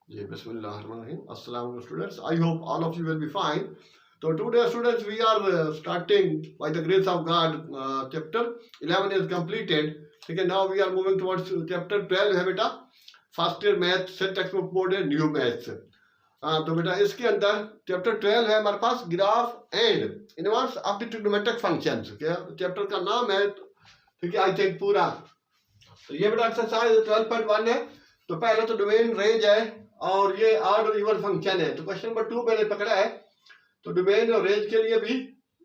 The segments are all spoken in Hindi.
जी बिस्मिल्लाहिर्रहमानिर्रहीम. Assalamu students. I hope all of you will be fine. So today students we are starting by the grace of God chapter 11 is completed. ठीक है. Now we are moving towards chapter 12 है बेटा. फर्स्ट ईयर मैथ से टेक्स्ट बुक बोर्ड है न्यू मैथ्स. हाँ तो बेटा इसके अंदर चैप्टर 12 है हमारे पास graph and inverse of the trigonometric functions. क्या चैप्टर का नाम है. ठीक है. आई थिंक पूरा तो ये बेटा एक्सरसाइज 12.1 है. तो पहले तो डोमेन रेंज है और ये ऑड और इवन फंक्शन है. तो क्वेश्चन नंबर 2 मैंने पकड़ा है. तो डोमेन और रेंज के लिए भी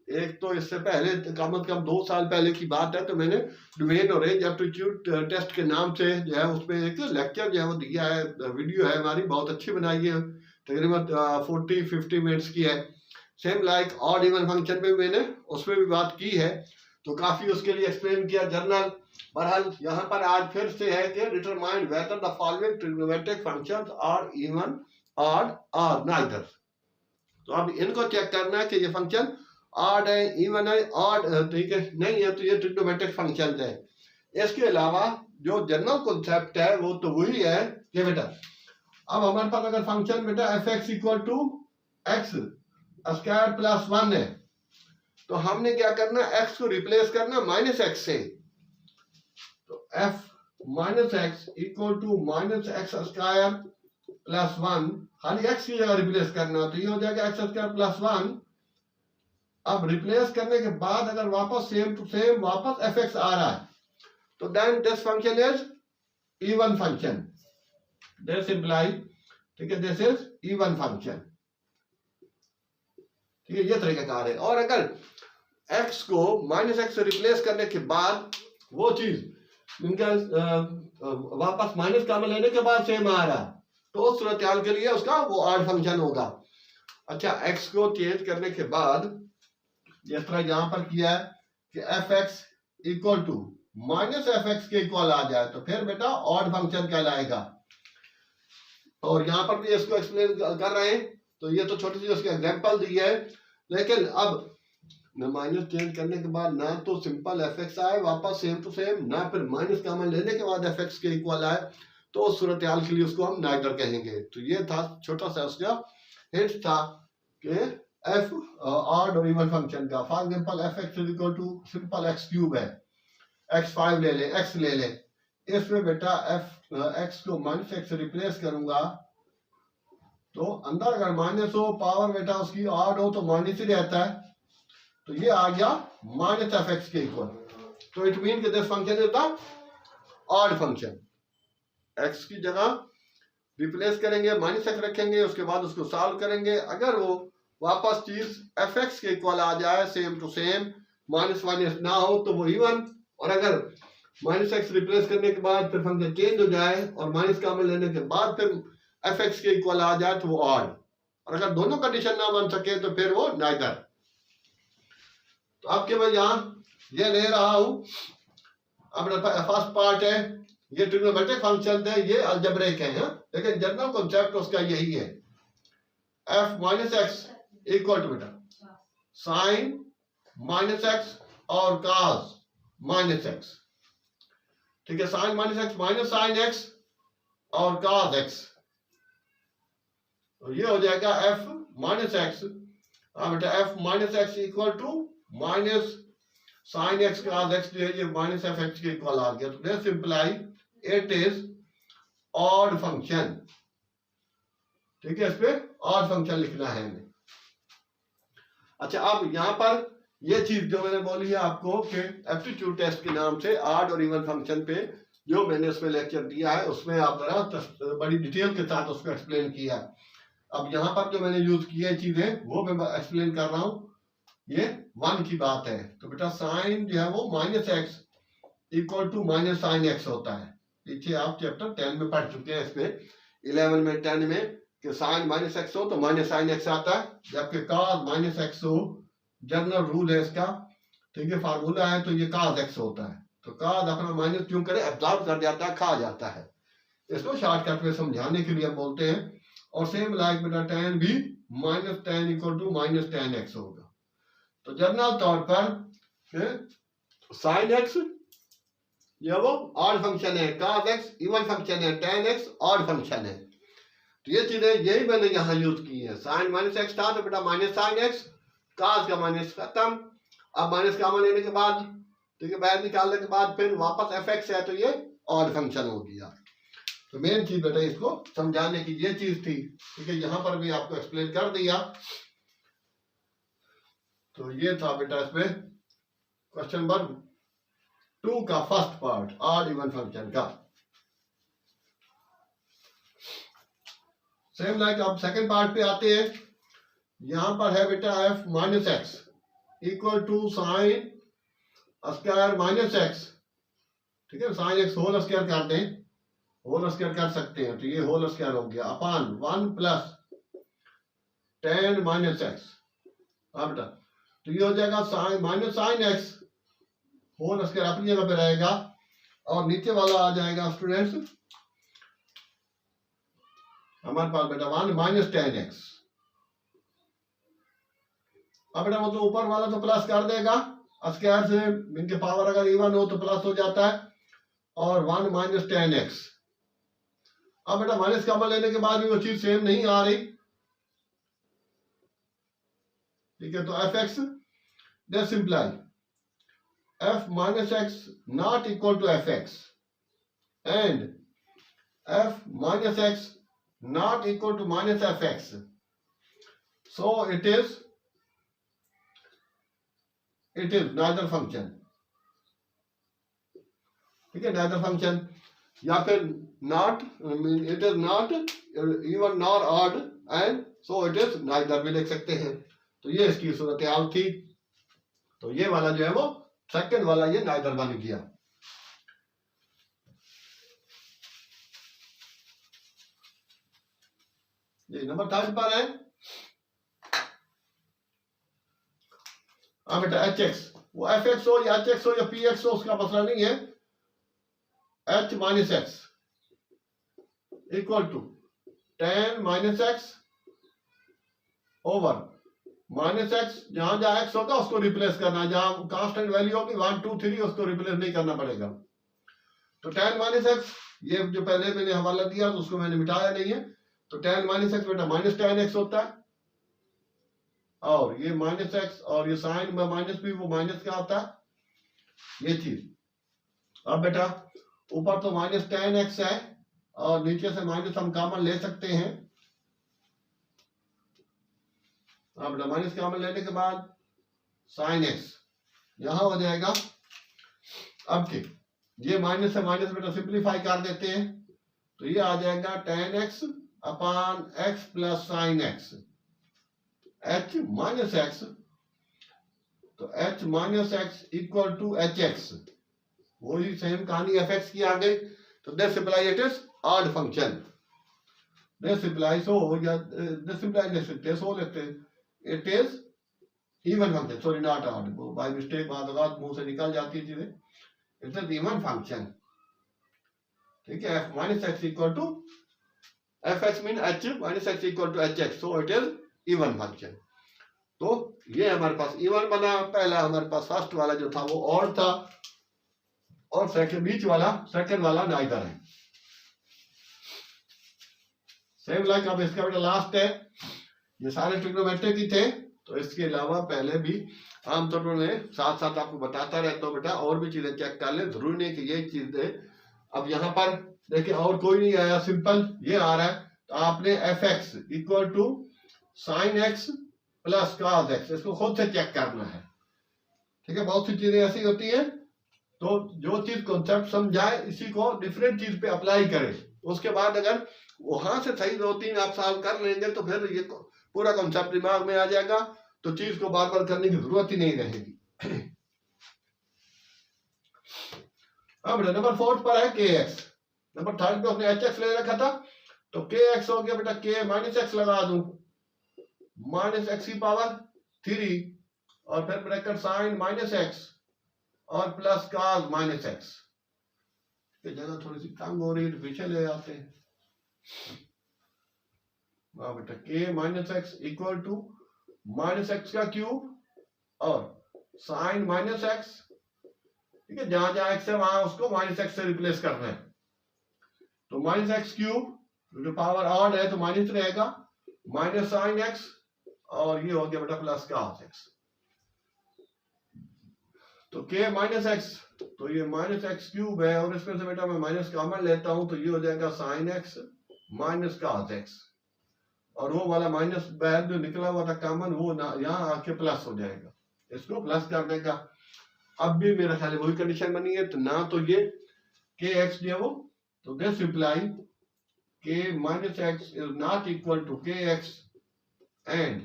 एक तो इससे पहले कम से कम 2 साल पहले की बात है. तो मैंने डोमेन और रेंज एप्टीट्यूड टेस्ट के नाम से जो है उसमें एक लेक्चर जो है वो दिया है. वीडियो है हमारी बहुत अच्छी बनाई है. तकरीबन 40-50 मिनट्स की है. Same like odd even function पे मैंने उसमें भी बात की है. तो काफी उसके लिए एक्सप्लेन किया जर्नल. बहरहाल यहाँ पर आज फिर से है कि determine whether the following trigonometric functions are even odd और नाइदर. तो अब इनको चेक करना है कि ये फंक्शन ऑड है इवन है ऑड ठीक है नहीं है. तो ये ट्रिग्नोमेट्रिक फंक्शन है. इसके अलावा जो जनरल कॉन्सेप्ट है वो तो वही है कि बेटा अब हमारे पास अगर फंक्शन बेटा F x equal to X square plus 1 है तो हमने क्या करना है एक्स को रिप्लेस करना माइनस एक्स से. तो F minus x equal to minus X square plus 1 खाली एक्स की जगह रिप्लेस करना. तो ये हो जाएगा एक्स स्क्वायर प्लस 1. अब रिप्लेस करने के बाद अगर वापस सेम टू सेम वापस एफ एक्स आ रहा है तो then this function is even function. This imply ठीक है दिस इज इवन फंक्शन. ठीक है ये तरीकाकार है. और अगर x को माइनस एक्स से रिप्लेस करने के बाद वो चीज इनका वापस माइनस का लेने के बाद सेम आ रहा तो उस सूरत हाल के लिए उसका वो ऑड फंक्शन होगा. अच्छा x को चेंज करने के बाद जिस तरह यहां पर किया है कि F x equal to minus F X के इक्वल आ जाए तो फिर बेटा ऑड फंक्शन कहलाएगा. और यहां पर भी इसको एक्सप्लेन कर रहे हैं. तो ये तो छोटी सी उसकी एग्जांपल दी है. लेकिन अब माइनस चेंज करने के बाद ना तो सिंपल एफ एक्स आए वापस सेम टू सेम ना फिर माइनस कॉमन लेने के बाद एफ एक्स के इक्वल आए तो उस सूरत हाल के लिए उसको हम नाइदर कहेंगे. तो ये था छोटा सा उसका हिंट था कि एफ ऑड और इवन फंक्शन का. For example F X is equal to simple X cube है. x5 ले ले x ले ले. इसमें बेटा एफ एक्स को माइनस एक्स से रिप्लेस करूंगा तो अंदर अगर माइनस हो पावर बेटा उसकी ऑड हो तो माइनस ही रहता है. तो ये आ गया माइनस एफ एक्स के इक्वल. तो इट मीन कि this function is the odd function. X की जगह रिप्लेस करेंगे माइनस एक्स रखेंगे उसके बाद उसको सॉल्व करेंगे. अगर वो वापस चीज एफ एक्स के इक्वल आ जाए same to same minus minus ना हो तो वो इवन. और अगर माइनस एक्स रिप्लेस करने के बाद फिर फंक्शन चेंज हो जाए और माइनस कॉमन लेने के बाद फिर एफ एक्स के इक्वल आ जाए तो वो ऑड. और अगर दोनों कंडीशन ना बन सके तो फिर वो नाइदर. तो अब के मैं यहां ये ले रहा हूं. अब फर्स्ट पार्ट है ये ट्रिग्नोमेट्रिक फंक्शन है ये अलजेब्रिक है. लेकिन जनरल कॉन्सेप्ट उसका यही है F minus x equal to बेटा साइन माइनस एक्स और कॉस माइनस एक्स. ठीक है sine minus X minus sine X और कॉस एक्स. तो ये हो जाएगा एफ माइनस एक्स. हाँ बेटा F minus x equal to minus sine X cos X जो है ये माइनस एफ एक्स के इक्वल आ गया. तो this imply it is odd function. ठीक है इस पे ऑड फंक्शन लिखना है हमें. अच्छा अब यहां पर ये चीज जो मैंने बोली है आपको कि एप्टीट्यूड टेस्ट के नाम से ऑड और इवन फंक्शन पे जो मैंने उसमें लेक्चर दिया है उसमें आप जरा बड़ी डिटेल के साथ उसको एक्सप्लेन किया. अब यहाँ पर जो मैंने यूज किया चीजें वो मैं एक्सप्लेन कर रहा हूँ. ये 1 की बात है. तो बेटा साइन जो है वो minus x equal to minus sine X होता है. पीछे आप चैप्टर 10 में पढ़ चुके हैं. इसमें 11 में 10 में कि साइन माइनस एक्स हो तो माइनस साइन एक्स आता है जबकि कॉस माइनस एक्स हो जनरल रूल है इसका. ठीक है फार्मूला है तो ये कॉस एक्स होता है. तो कॉस अपना माइनस क्यों करे एब्जॉर्ब कर जाता है खा जाता है. इसको शॉर्टकट में समझाने के लिए हम बोलते हैं. और सेम लाइक बेटा टेन भी minus tan equal to minus tan X होगा. तो जनरल तौर पर साइन एक्स ये वो ऑड फंक्शन है, cos x इवन फंक्शन है, tan x ऑड फंक्शन है। तो ये चीजें यही मैंने यहाँ यूज की है। साइन माइनस एक्स था तो बेटा माइनस साइन एक्स, काज का माइनस खत्म। अब माइनस कॉमन लेने के बाद, ठीक है, बाहर निकालने के बाद फिर वापस एफ एक्स है तो ये ऑड फंक्शन हो गया। तो मेन चीज बेटा इसको समझाने की ये चीज थी, ठीक है, यहाँ पर भी आपको एक्सप्लेन कर दिया। तो ये था बेटा इसमें क्वेश्चन नंबर 2 का first part, odd even function का। सेम लाइक अब सेकंड पार्ट पे आते हैं। यहां पर है बेटा F minus x equal to sine square minus x, ठीक है, साइन एक्स होल स्क्वायर कर दें, होल स्क्वायर कर सकते हैं, तो ये होल स्क्वायर हो गया upon 1 plus tan minus X. हाँ बेटा, तो ये हो जाएगा sine minus sine X whole square अपनी जगह पे रहेगा, और नीचे वाला आ जाएगा स्टूडेंट्स हमारे पास बेटा 1 माइनस tan एक्स। अब बेटा वो तो ऊपर वाला तो प्लस कर देगा, स्क्वायर से इनके पावर अगर इवन हो तो प्लस हो जाता है, और 1 माइनस tan एक्स। अब बेटा माइनस कॉमन लेने के बाद भी वो चीज सेम नहीं आ रही, ठीक है, तो F X this imply F minus x not equal to F X and F minus X not equal to minus fx, so it is neither function, ठीक है, neither function, या फिर not, it is not even nor odd and so it is neither भी लिख सकते हैं। तो ये इसकी सूरत हाल थी। तो ये वाला जो है वो सेकंड वाला ये neither बन गया। ये नंबर 3 पर है। हाँ बेटा एच एक्स, वो एफ एक्स हो या एच एक्स हो या पी एक्स हो उसका मसला नहीं है। H minus x equal to tan minus X over minus X, जहां जहां एक्स होगा उसको रिप्लेस करना, जहां कांस्टेंट वैल्यू होगी 1 2 3 उसको रिप्लेस नहीं करना पड़ेगा। तो tan माइनस एक्स, ये जो पहले मैंने हवाला दिया तो उसको मैंने मिटाया नहीं है, तो tan माइनस एक्स बेटा माइनस tan एक्स होता है, और ये माइनस एक्स और ये साइन में माइनस भी वो माइनस का होता है, ये चीज। अब बेटा ऊपर तो माइनस tan एक्स है और नीचे से माइनस हम कॉमन ले सकते हैं। अब बेटा माइनस कॉमन लेने के बाद साइन एक्स यहां हो जाएगा। अब के ये माइनस से माइनस बेटा सिंप्लीफाई कर देते हैं, तो ये आ जाएगा tan x upon x plus sine x, h minus x, तो h minus x equal to h x, वही सेम कहानी एफ एक्स की आ गई। तो this imply it is odd function, this implies so या दिस इंप्लाई दिस हो लेते, it is even function, sorry not odd, by mistake बाद मुंह से निकल जाती है चीजें, इट इज इवन फंक्शन, ठीक है। F minus x equal to F x mean h minus x equal to h x, so it is even function. तो ये हमारे पास इवन बना। पहला हमारे पास फर्स्ट वाला जो था वो ऑड था, और सेकंड बीच वाला सेकंड वाला नाइदर है। सेम लाइक अब इसका बेटा लास्ट है, ये सारे ट्रिग्नोमेट्रिक ही थे, तो इसके अलावा पहले भी आमतौर पर मैं साथ साथ आपको बताता रहता हूँ बेटा, और भी चीजें चेक कर ले, जरूरी नहीं कि ये चीज दे। अब यहाँ पर देखिए और कोई नहीं आया, सिंपल ये आ रहा है, तो आपने f x equal to sine x plus cos x, इसको खुद से चेक करना है, ठीक है। बहुत सी चीजें ऐसी होती हैं, तो जो चीज कॉन्सेप्ट समझाए इसी को डिफरेंट चीज पे अप्लाई करें, उसके बाद अगर वहां से सही 2-3 आप सॉल्व कर लेंगे तो फिर ये पूरा कॉन्सेप्ट दिमाग में आ जाएगा, तो चीज को बार बार करने की जरूरत ही नहीं रहेगी। अब नंबर 4 पर है के एक्स, नंबर 3 पे उसने एच एक्स ले रखा था, तो के एक्स हो गया बेटा के माइनस एक्स लगा दूं, माइनस एक्स की पावर 3 और फिर ब्रैकेट साइन माइनस एक्स और प्लस कॉस माइनस एक्स। ये जगह थोड़ी सी तंग हो रही है तो पीछे ले आते हैं। बेटा के minus x equal to minus x का क्यूब और साइन माइनस एक्स, ठीक है, जहां जहां एक्स है वहां उसको माइनस एक्स से रिप्लेस करना है, तो माइनस एक्स क्यूब क्योंकि पावर ऑड है तो माइनस रहेगा, माइनस साइन एक्स, और ये हो गया बेटा प्लस cos एक्स। तो k माइनस एक्स, तो ये माइनस एक्स क्यूब है, और इसमें से बेटा मैं माइनस कॉमन लेता हूं तो ये हो जाएगा sine x minus cos x, और वो वाला माइनस बैर जो निकला हुआ था कॉमन वो यहाँ आके प्लस हो जाएगा, इसको प्लस कर देगा। अब भी मेरा ख्याल है वही कंडीशन बनी है, तो ना तो ये के एक्स जो है वो, तो this implies k minus x is not equal to k x and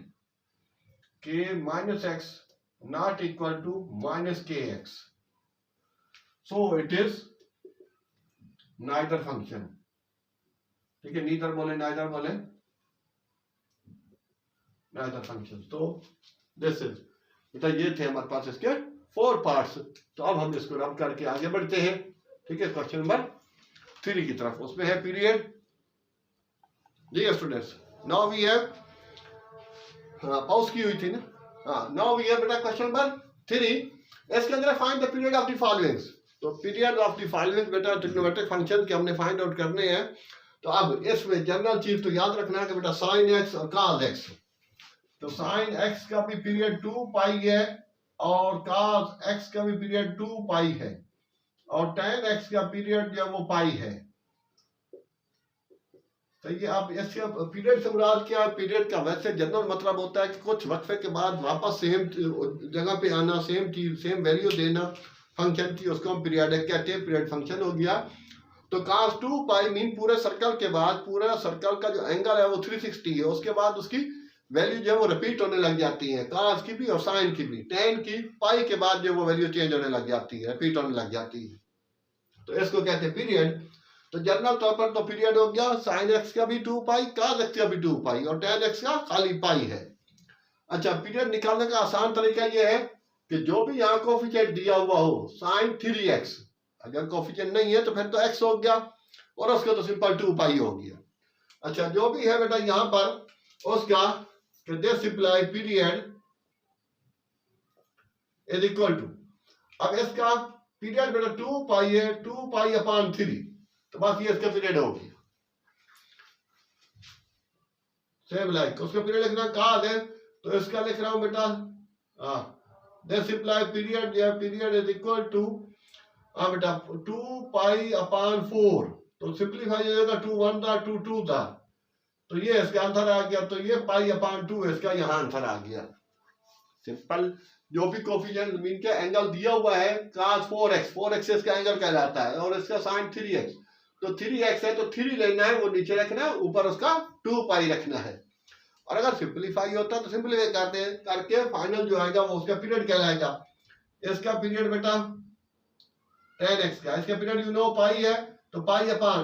k minus x not equal to minus k x, so it is neither function. ठीक है, नीदर बोले नाइदर बोले नाइदर फंक्शन। तो दिस इज बेटा ये थे हमारे पास इसके 4 पार्ट्स। तो अब हम इसको रब करके आगे बढ़ते हैं। ठीक है, क्वेश्चन नंबर 3 की तरफ, उसमें है पीरियड। जी students, now we have pause की हुई थी ना, हाँ, नाउ वी हैव बेटा क्वेश्चन नंबर 3। इसके अंदर find the period of the followings. तो पीरियड ऑफ द फॉलोइंग बेटा ट्रिग्नोमेट्रिक फंक्शन के हमने फाइंड आउट करने हैं। तो अब इसमें जनरल चीज तो याद रखना है कि बेटा साइन एक्स और cos एक्स, तो साइन एक्स का भी पीरियड 2 पाई है और cos एक्स का भी पीरियड 2 पाई है, और tan एक्स का पीरियड जो वो पाई है। तो ये आप इसके पीरियड से मुराद क्या है? पीरियड का वैसे जनरल मतलब होता है कि कुछ वक्फे के बाद वापस सेम जगह पे आना, सेम चीज सेम वैल्यू देना फंक्शन की, उसको हम पीरियडिक कहते हैं, पीरियड फंक्शन हो गया। तो cos 2 पाई मीन पूरे सर्कल के बाद, पूरा सर्कल का जो एंगल है वो 360 है, उसके बाद उसकी वैल्यू जो है वो रिपीट होने लग जाती है, cos की भी और साइन की भी। tan की पाई के बाद जो वो वैल्यू चेंज होने लग जाती है, रिपीट होने लग जाती है, तो इसको कहते हैं पीरियड। तो जनरल तौर पर तो पीरियड हो गया साइन एक्स का भी 2 पाई, cos एक्स का भी 2 पाई, और tan एक्स का खाली पाई है। अच्छा, पीरियड निकालने का आसान तरीका यह है कि जो भी यहाँ कोफिशिएंट दिया हुआ हो, sin 3x, अगर कोफिशिएंट नहीं है तो फिर तो x हो गया, और उसका तो सिंपल 2 पाई हो गया। अच्छा, जो भी है बेटा यहाँ पर उसका this imply period is equal to, अब इसका पीरियड बेटा 2 पाई है, 2 पाई अपॉन 3, तो बस ये इसका पीरियड हो गया। सेम लाइक उसका पीरियड लिखना cos है, तो इसका लिख रहा हूं बेटा दिस इंप्लाई पीरियड, या पीरियड इज इक्वल टू बेटा 2 पाई अपॉन 4, तो सिंप्लीफाई हो जाएगा, 2 1 था, 2 2 था, तो ये इसका आंसर आ गया। तो ये पाई अपॉन 2 इसका यहाँ आंसर आ गया। सिंपल, जो भी कोफिशिएंट मीन के एंगल दिया हुआ है cos 4x, 4x इसका एंगल कहलाता है, और इसका sin 3x, तो 3x है तो 3 लेना है, वो नीचे रखना है, ऊपर उसका 2 पाई रखना है। और अगर सिंप्लीफाई होता तो सिंप्लीफाई करके फाइनल जो आएगा वो उसका पीरियड कहलाएगा। इसका पीरियड बेटा tan x का, इसका पीरियड यू नो पाई है, तो पाई अपॉन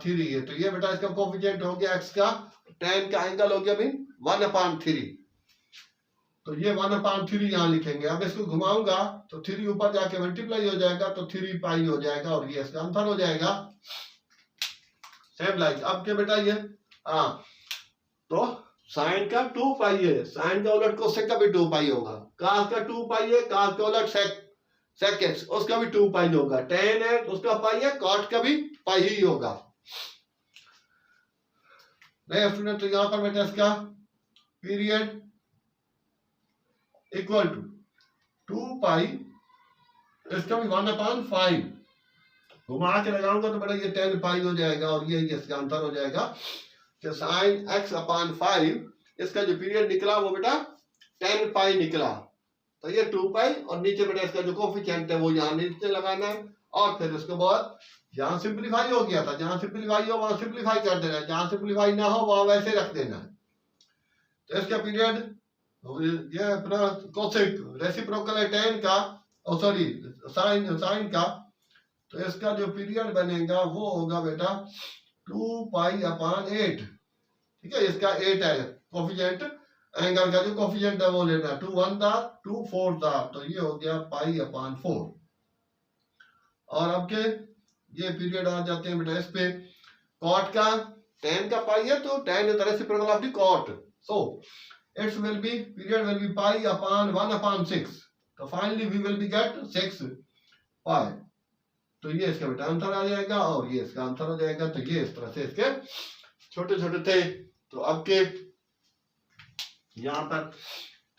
3 है, तो ये बेटा इसका कोफिशिएंट हो गया x का, tan का एंगल हो गया मीन 1/3, तो ये 1/3 यहाँ लिखेंगे। अब इसको घुमाऊंगा तो 3 ऊपर जाके मल्टीप्लाई हो जाएगा, तो 3 पाई हो जाएगा, और ये इसका आंसर हो जाएगा। सेम लाइक अब के बेटा ये तो साइन का 2 पाई है, साइन का उलट कोसेक का भी 2 पाई होगा, cos का 2 पाई है, cos का उलट sec x उसका भी 2 पाई होगा, tan है उसका पाई है, cot का भी पाई ही होगा। नहीं स्टूडेंट, तो यहां पर बेटा इसका पीरियड इक्वल टू 2 पाई, इसका भी 1/5, घुमा के लगाऊंगा तो बेटा ये 10 पाई हो जाएगा, और ये इसका आंसर हो जाएगा कि sin x अपॉन 5, इसका जो पीरियड निकला वो बेटा 10 पाई निकला। तो ये 2 पाई, और नीचे बेटा इसका जो कोफिशिएंट है वो यहाँ नीचे लगाना है, और फिर उसके बाद यहाँ सिंप्लीफाई हो गया था, जहां सिंप्लीफाई हो वहां सिंप्लीफाई कर देना है, जहां सिंप्लीफाई ना हो वहां वैसे रख देना है। तो इसका पीरियड ये अपना कोसेक रेसिप्रोकल है tan का, सॉरी साइन का, तो इसका जो पीरियड बनेगा वो होगा बेटा 2 पाई अपॉन 8। ठीक है, इसका 8 है कोफिशिएंट, एंगल का जो कोफिशिएंट है वो लेना, 2 1 था, 2 4 था, तो ये हो गया पाई अपॉन 4। और अब के ये पीरियड आ जाते हैं बेटा इस पे, cot का tan का पाई है, तो tan is the reciprocal of the cot, so it's will be period will be pi upon 1/6, तो finally we will be get 6 pi. तो ये इसका बेटा आंसर आ जाएगा, और ये इसका आंसर हो जाएगा। तो ये इस तरह से इसके छोटे छोटे थे, तो अब के यहाँ पर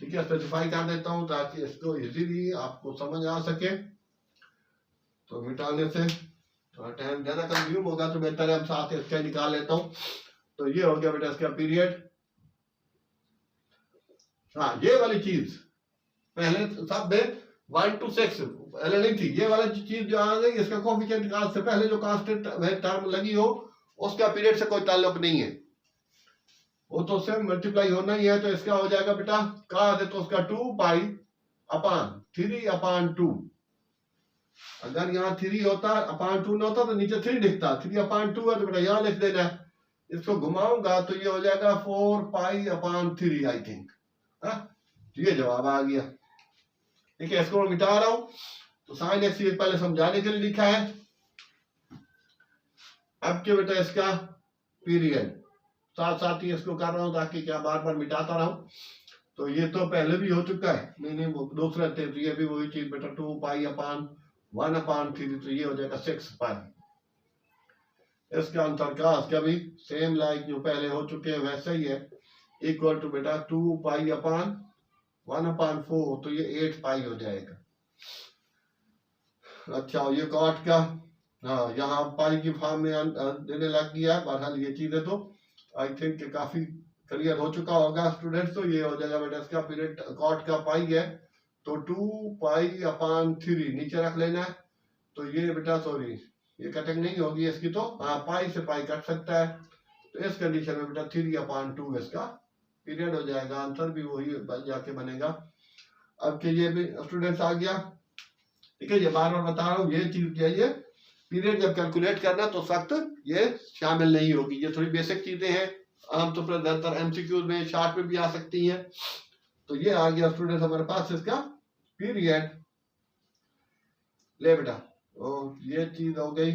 ठीक है स्पेसिफाई कर देता हूँ ताकि इसको इजीली आपको समझ आ सके। तो मिटाने से थोड़ा टाइम ज्यादा कंज्यूम होगा तो बेहतर है, हम साथ इसका निकाल लेता हूँ। तो ये हो गया बेटा इसका पीरियड। हाँ ये वाली चीज पहले सब में 1 to 6 पहले नहीं थी, ये वाला चीज जो आ गई इसका कोफिशिएंट का से पहले जो कांस्टेंट टर्म लगी हो उसका पीरियड से कोई ताल्लुक नहीं है, वो तो सिर्फ मल्टीप्लाई होना ही है। तो इसका हो जाएगा बेटा का है तो उसका 2 पाई अपान 3/2। अगर यहाँ 3 होता अपान 2 ना होता तो नीचे 3 दिखता, 3/2 है तो बेटा यहाँ लिख देना है। इसको घुमाऊंगा तो ये हो जाएगा 4 पाई/3 आई थिंक। ये जवाब आ गया। ठीक है इसको मैं मिटा रहा हूं तो साइन एक्स पहले समझाने के लिए लिखा है। अब के बेटा इसका पीरियड साथ साथ ही इसको कर रहा हूं ताकि क्या बार बार मिटाता रहा हूं। तो ये तो पहले भी हो चुका है, नहीं दूसरा थे तो ये भी वही चीज बेटा 2 पाई/1/3 तो ये हो जाएगा 6 पाई। इसका आंसर का इसका भी सेम लाइक जो पहले हो चुके हैं वैसा ही है, इक्वल टू बेटा 2 पाई/1/4 तो ये 8 पाई हो जाएगा। अच्छा ये कॉट का हाँ यहाँ पाई की फॉर्म में देने लग गया है। बहरहाल ये चीजें तो आई थिंक काफी क्लियर हो चुका होगा स्टूडेंट्स। तो ये हो जाएगा बेटा इसका पीरियड कॉट का पाई है तो 2 पाई/3 नीचे रख लेना है। तो ये बेटा सॉरी ये कटिंग नहीं होगी इसकी, तो हाँ पाई से पाई कट सकता है। तो इस कंडीशन में बेटा 3/2 इसका पीरियड हो जाएगा। आंसर भी वही जाके बनेगा। अब के ये भी स्टूडेंट्स आ गया। ठीक है ये बार बार बता रहा हूँ ये चीज ये पीरियड जब कैलकुलेट करना तो सख्त ये शामिल नहीं होगी, ये थोड़ी बेसिक चीजें हैं, आम तो ज्यादातर एमसीक्यूज में शार्ट में भी आ सकती हैं। तो ये आ गया स्टूडेंट्स हमारे पास इसका पीरियड। ले बेटा ये चीज हो गई।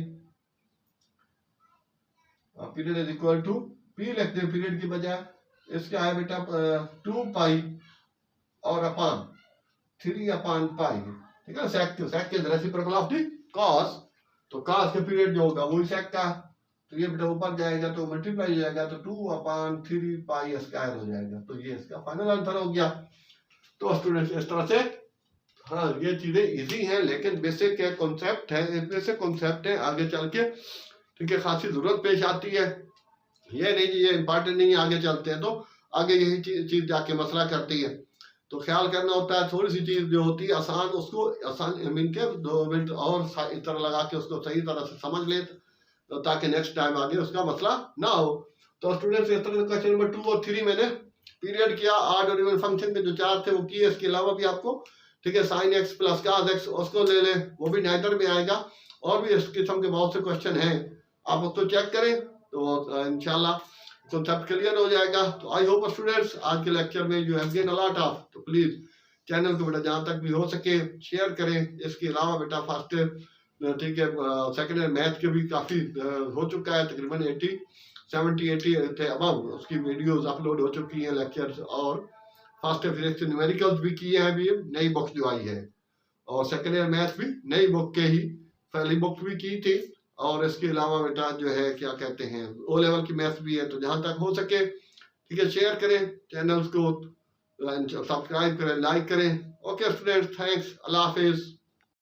Period is equal to p लिखते हैं पीरियड की बजाय, इसका है बेटा 2 पाई और अपान 3/पाई। ठीक है sec is reciprocal of the cos, तो कॉस का पीरियड जो होगा वही सेक का। तो ये बेटा ऊपर जाएगा तो मल्टीप्लाई हो जाएगा तो 2/3 पाई स्क्वायर हो जाएगा। तो ये इसका फाइनल आंसर हो गया। तो स्टूडेंट्स इस तरह से हाँ ये चीजें इजी हैं लेकिन बेसिक कॉन्सेप्ट है, बेसिक कॉन्सेप्ट है आगे चल के ठीक है खासी जरूरत पेश आती है। ये नहीं ये इंपॉर्टेंट नहीं है, आगे चलते हैं तो आगे यही चीज जाके मसला करती है। तो ख्याल करना होता है थोड़ी सी चीज जो होती है आसान उसको आसान मिल के 2 मिनट और इस तरह लगा के उसको सही तरह से समझ ले तो ताकि नेक्स्ट टाइम आगे उसका मसला ना हो। तो स्टूडेंट्स इस तरह क्वेश्चन नंबर 2 और 3 मैंने पीरियड किया, ऑड और इवन फंक्शन के जो 4 थे वो किए। इसके अलावा भी आपको ठीक है sign x plus cos x उसको ले ले, वो भी नाइटर में आएगा। और भी इस किस्म के बहुत से क्वेश्चन हैं, आप उसको चेक करें तो इंशाल्लाह कॉन्सेप्ट क्लियर हो जाएगा। तो आई होप स्टूडेंट्स आज के लेक्चर में you have gain a lot of, तो प्लीज चैनल को बेटा जहाँ तक भी हो सके शेयर करें। इसके अलावा बेटा फर्स्ट ठीक है सेकेंड ईयर मैथ के भी काफी हो चुका है, तकरीबन 70-80 थे अब उसकी वीडियोस अपलोड हो चुकी हैं लेक्चर्स। और फर्स्ट ईयर फिजिक्स न्यूमेरिकल्स भी किए हैं, अभी नई बुक जो आई है। और सेकेंड ईयर मैथ भी नई बुक के ही पहली बुक भी की थी। और इसके अलावा बेटा जो है क्या कहते हैं ओ लेवल की मैथ्स भी है। तो जहां तक हो सके ठीक है शेयर करें, चैनल्स को सब्सक्राइब करें, लाइक करें। ओके स्टूडेंट्स थैंक्स, अल्लाह हाफिज।